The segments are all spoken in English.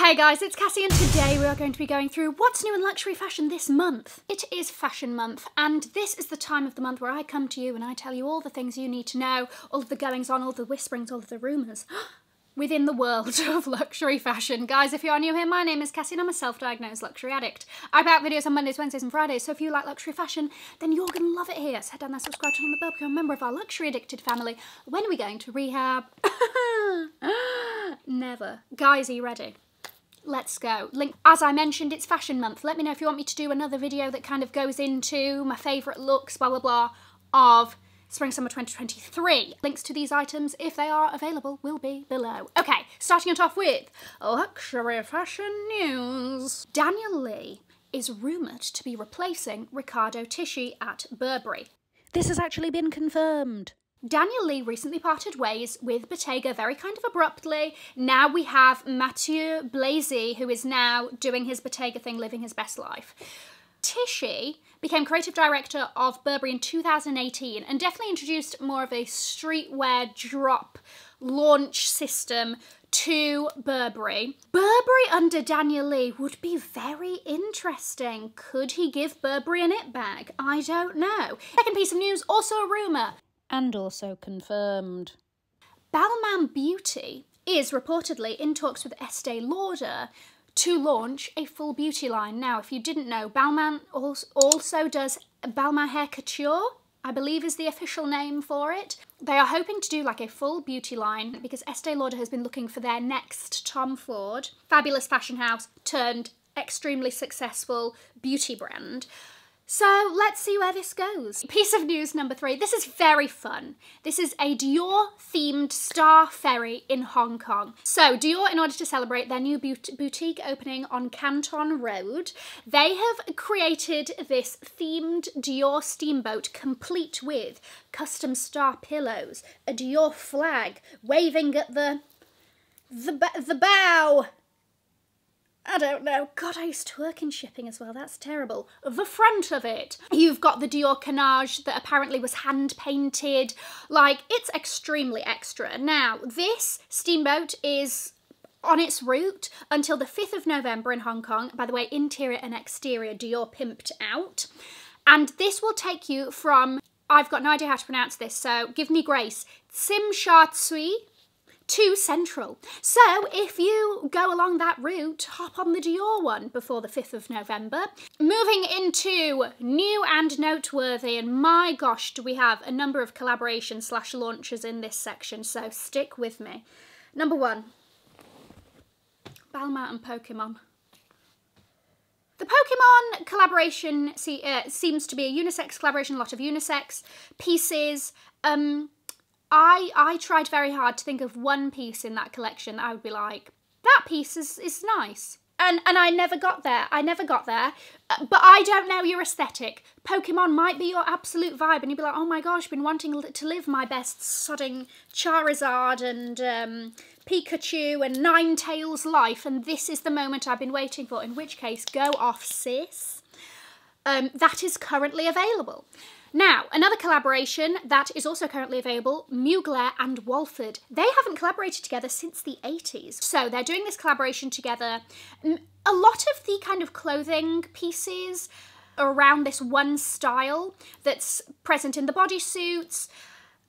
Hey guys, it's Cassie and today we are going to be going through what's new in luxury fashion this month. It is fashion month and this is the time of the month where I come to you and I tell you all the things you need to know, all of the goings on, all the whisperings, all of the rumours within the world of luxury fashion. Guys, if you are new here, my name is Cassie and I'm a self-diagnosed luxury addict. I put out videos on Mondays, Wednesdays and Fridays, so if you like luxury fashion, then you're going to love it here. So head down there, subscribe, turn on the bell, become a member of our luxury addicted family. When are we going to rehab? Never. Guys, are you ready? Let's go. Link, as I mentioned, it's fashion month. Let me know if you want me to do another video that kind of goes into my favourite looks, blah, blah, blah, of Spring Summer 2023. Links to these items, if they are available, will be below. Okay, starting it off with luxury fashion news. Daniel Lee is rumoured to be replacing Riccardo Tisci at Burberry. This has actually been confirmed. Daniel Lee recently parted ways with Bottega very kind of abruptly. Now we have Mathieu Blazy, who is now doing his Bottega thing, living his best life. Tisci became creative director of Burberry in 2018 and definitely introduced more of a streetwear drop launch system to Burberry. Burberry under Daniel Lee would be very interesting. Could he give Burberry an it bag? I don't know. Second piece of news, also a rumour. And also confirmed. Balmain Beauty is reportedly in talks with Estee Lauder to launch a full beauty line. Now, if you didn't know, Balmain also does Balmain Hair Couture, I believe is the official name for it. They are hoping to do like a full beauty line because Estee Lauder has been looking for their next Tom Ford, fabulous fashion house turned extremely successful beauty brand. So let's see where this goes. Piece of news number 3. This is very fun. This is a Dior themed Star Ferry in Hong Kong. So Dior, in order to celebrate their new boutique opening on Canton Road, they have created this themed Dior steamboat complete with custom star pillows, a Dior flag waving at the bow. I don't know. God, I used to work in shipping as well. That's terrible. The front of it. You've got the Dior Canage that apparently was hand-painted. Like, it's extremely extra. Now, this steamboat is on its route until the 5th of November in Hong Kong. By the way, interior and exterior Dior pimped out. And this will take you from, I've got no idea how to pronounce this, so give me grace, Tsim Sha Tsui to Central. So if you go along that route, hop on the Dior one before the 5th of November. Moving into new and noteworthy, and my gosh, do we have a number of collaborations / launches in this section, so stick with me. Number 1, Balmain and Pokemon. The Pokemon collaboration seems to be a unisex collaboration, a lot of unisex pieces. I tried very hard to think of one piece in that collection that I would be like, that piece is nice. And I never got there. But I don't know your aesthetic. Pokemon might be your absolute vibe and you'd be like, oh my gosh, been wanting to live my best sodding Charizard and Pikachu and Ninetales life, and this is the moment I've been waiting for, in which case, go off, sis. That is currently available. Now, another collaboration that is also currently available, Mugler and Walford. They haven't collaborated together since the 80s. So they're doing this collaboration together. A lot of the kind of clothing pieces around this one style that's present in the bodysuits.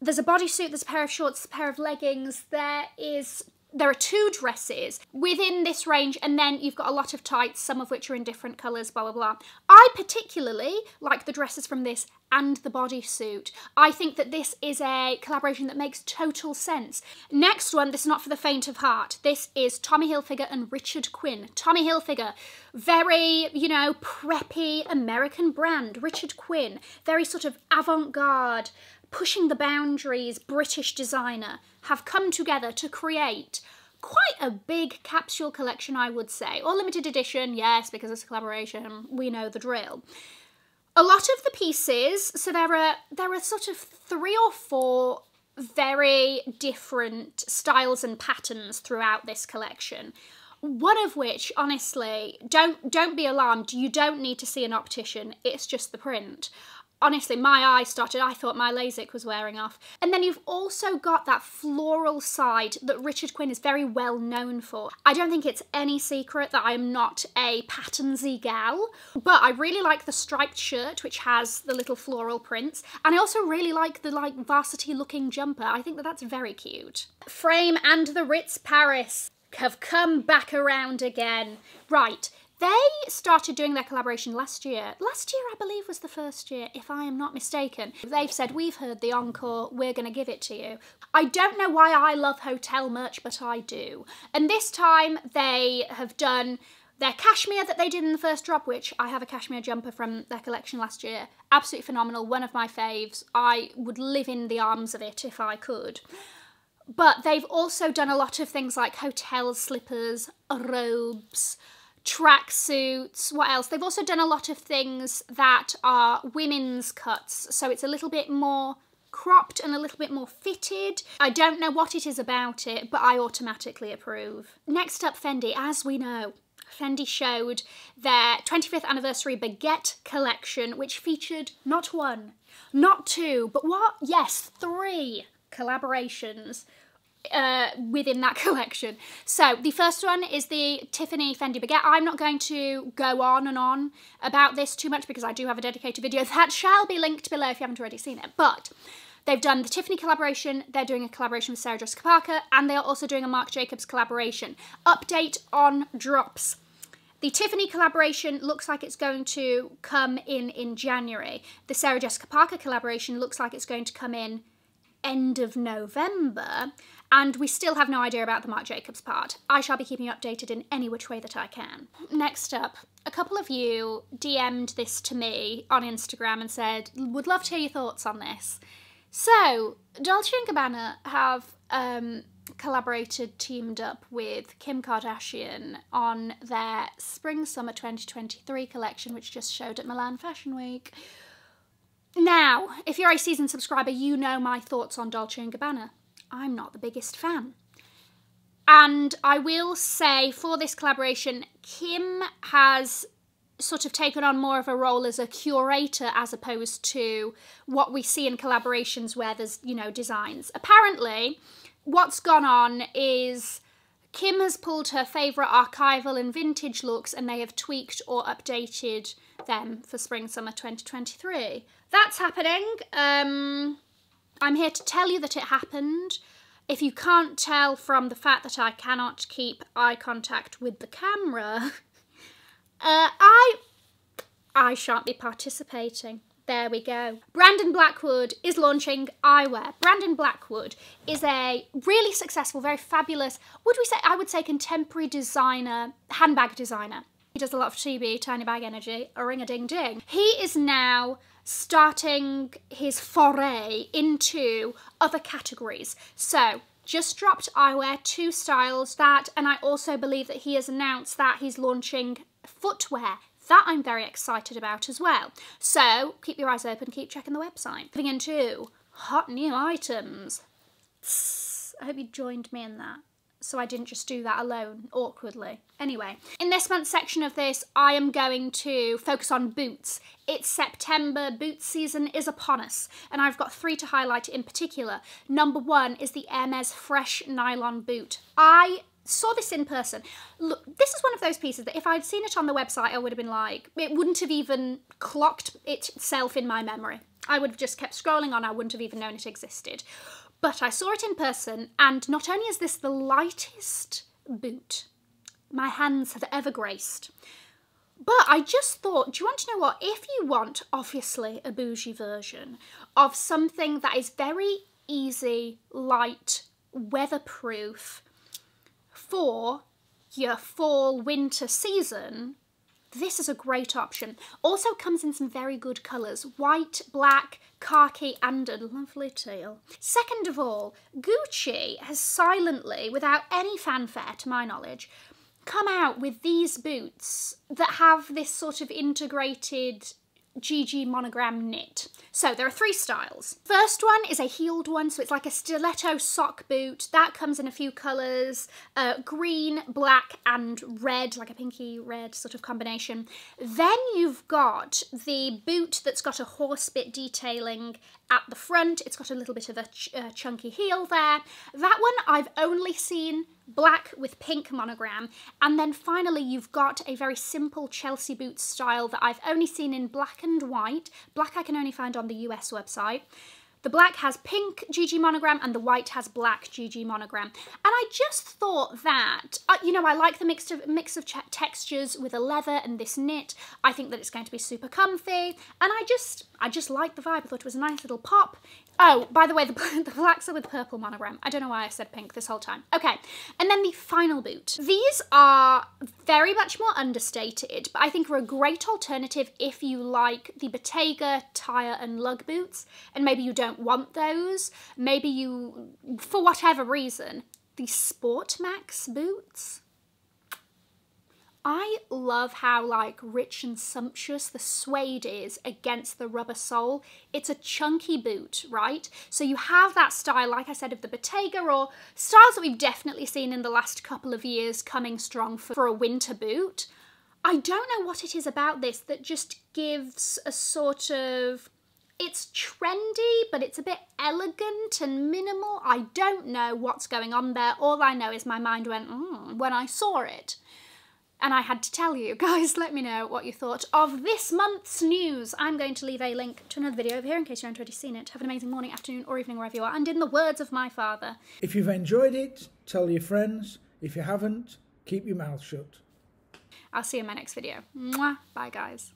There's a bodysuit, there's a pair of shorts, a pair of leggings. There are 2 dresses within this range, and then you've got a lot of tights, some of which are in different colours, blah, blah, blah. I particularly like the dresses from this and the bodysuit. I think that this is a collaboration that makes total sense. Next one, this is not for the faint of heart. This is Tommy Hilfiger and Richard Quinn. Tommy Hilfiger, very, you know, preppy American brand. Richard Quinn, very sort of avant-garde, pushing the boundaries, British designer, have come together to create quite a big capsule collection, I would say. Or limited edition, yes, because it's a collaboration, we know the drill. A lot of the pieces, so there are sort of 3 or 4 very different styles and patterns throughout this collection. One of which, honestly, don't be alarmed, you don't need to see an optician, it's just the print. Honestly, my eye started, I thought my LASIK was wearing off. And then you've also got that floral side that Richard Quinn is very well known for. I don't think it's any secret that I'm not a patternsy gal, but I really like the striped shirt, which has the little floral prints. And I also really like the varsity looking jumper. I think that that's very cute. Frame and the Ritz Paris have come back around again. Right. They started doing their collaboration last year. Last year, I believe, was the first year, if I am not mistaken. They've said, we've heard the encore, we're going to give it to you. I don't know why I love hotel merch, but I do. And this time, they have done their cashmere that they did in the first drop, which I have a cashmere jumper from their collection last year. Absolutely phenomenal, one of my faves. I would live in the arms of it if I could. But they've also done a lot of things like hotel slippers, robes, tracksuits, what else? They've also done a lot of things that are women's cuts, so it's a little bit more cropped and a little bit more fitted. I don't know what it is about it, but I automatically approve. Next up, Fendi. As we know, Fendi showed their 25th anniversary baguette collection, which featured not one, not two, but what? Yes, 3 collaborations within that collection. So the first one is the Tiffany Fendi baguette. I'm not going to go on and on about this too much because I do have a dedicated video that shall be linked below if you haven't already seen it. But they've done the Tiffany collaboration, they're doing a collaboration with Sarah Jessica Parker, and they are also doing a Marc Jacobs collaboration. Update on drops. The Tiffany collaboration looks like it's going to come in January. The Sarah Jessica Parker collaboration looks like it's going to come in end of November, and we still have no idea about the Marc Jacobs part. I shall be keeping you updated in any which way that I can. Next up, a couple of you DM'd this to me on Instagram and said, would love to hear your thoughts on this. So, Dolce & Gabbana have teamed up with Kim Kardashian on their Spring-Summer 2023 collection, which just showed at Milan Fashion Week. Now, if you're a seasoned subscriber, you know my thoughts on Dolce & Gabbana. I'm not the biggest fan. And I will say, for this collaboration, Kim has sort of taken on more of a role as a curator as opposed to what we see in collaborations where there's, you know, designs. Apparently, what's gone on is Kim has pulled her favourite archival and vintage looks and they have tweaked or updated them for Spring-Summer 2023. That's happening. I'm here to tell you that it happened. If you can't tell from the fact that I cannot keep eye contact with the camera, I shan't be participating. There we go. Brandon Blackwood is launching eyewear. Brandon Blackwood is a really successful, very fabulous, I would say contemporary designer, handbag designer. He does a lot of TB, Tiny Bag Energy, a ring-a-ding-ding. He is now starting his foray into other categories. So, just dropped eyewear, 2 styles, that, and I also believe that he has announced that he's launching footwear. That I'm very excited about as well. So, keep your eyes open, keep checking the website. Moving into hot new items. I hope you joined me in that, so I didn't just do that alone, awkwardly. Anyway, in this month's section of this, I am going to focus on boots. It's September, boot season is upon us, and I've got 3 to highlight in particular. Number 1 is the Hermes Fresh Nylon Boot. I saw this in person. Look, this is one of those pieces that if I'd seen it on the website, I would have been like, it wouldn't have even clocked itself in my memory. I would have just kept scrolling on, I wouldn't have even known it existed. But I saw it in person, and not only is this the lightest boot my hands have ever graced, but I just thought, do you want to know what? If you want, obviously, a bougie version of something that is very easy, light, weatherproof for your fall, winter season, this is a great option. Also comes in some very good colours. White, black, khaki and a lovely teal. Second of all, Gucci has silently, without any fanfare to my knowledge, come out with these boots that have this sort of integrated GG monogram knit. So there are 3 styles. First one is a heeled one, so it's like a stiletto sock boot. That comes in a few colours, green, black and red, like a pinky red sort of combination. Then you've got the boot that's got a horse bit detailing at the front. It's got a little bit of a chunky heel there. That one I've only seen black with pink monogram. And then finally you've got a very simple Chelsea boot style that I've only seen in black and white. Black I can only find on the US website. The black has pink GG monogram and the white has black GG monogram. And I just thought that, you know, I like the mix of textures with a leather and this knit. I think that it's going to be super comfy. And I just like the vibe. I thought it was a nice little pop. Oh, by the way, the blacks are with purple monogram. I don't know why I said pink this whole time. Okay, and then the final boot. These are very much more understated, but I think are a great alternative if you like the Bottega tire and lug boots, and maybe you don't want those. Maybe you, for whatever reason, the Sport Max boots. I love how like rich and sumptuous the suede is against the rubber sole. It's a chunky boot, right? So you have that style, like I said, of the Bottega, or styles that we've definitely seen in the last couple of years coming strong for a winter boot. I don't know what it is about this that just gives a sort of, it's trendy, but it's a bit elegant and minimal. I don't know what's going on there. All I know is my mind went, when I saw it. And I had to tell you. Guys, let me know what you thought of this month's news. I'm going to leave a link to another video over here in case you haven't already seen it. Have an amazing morning, afternoon or evening wherever you are. And in the words of my father, if you've enjoyed it, tell your friends. If you haven't, keep your mouth shut. I'll see you in my next video. Mwah. Bye, guys.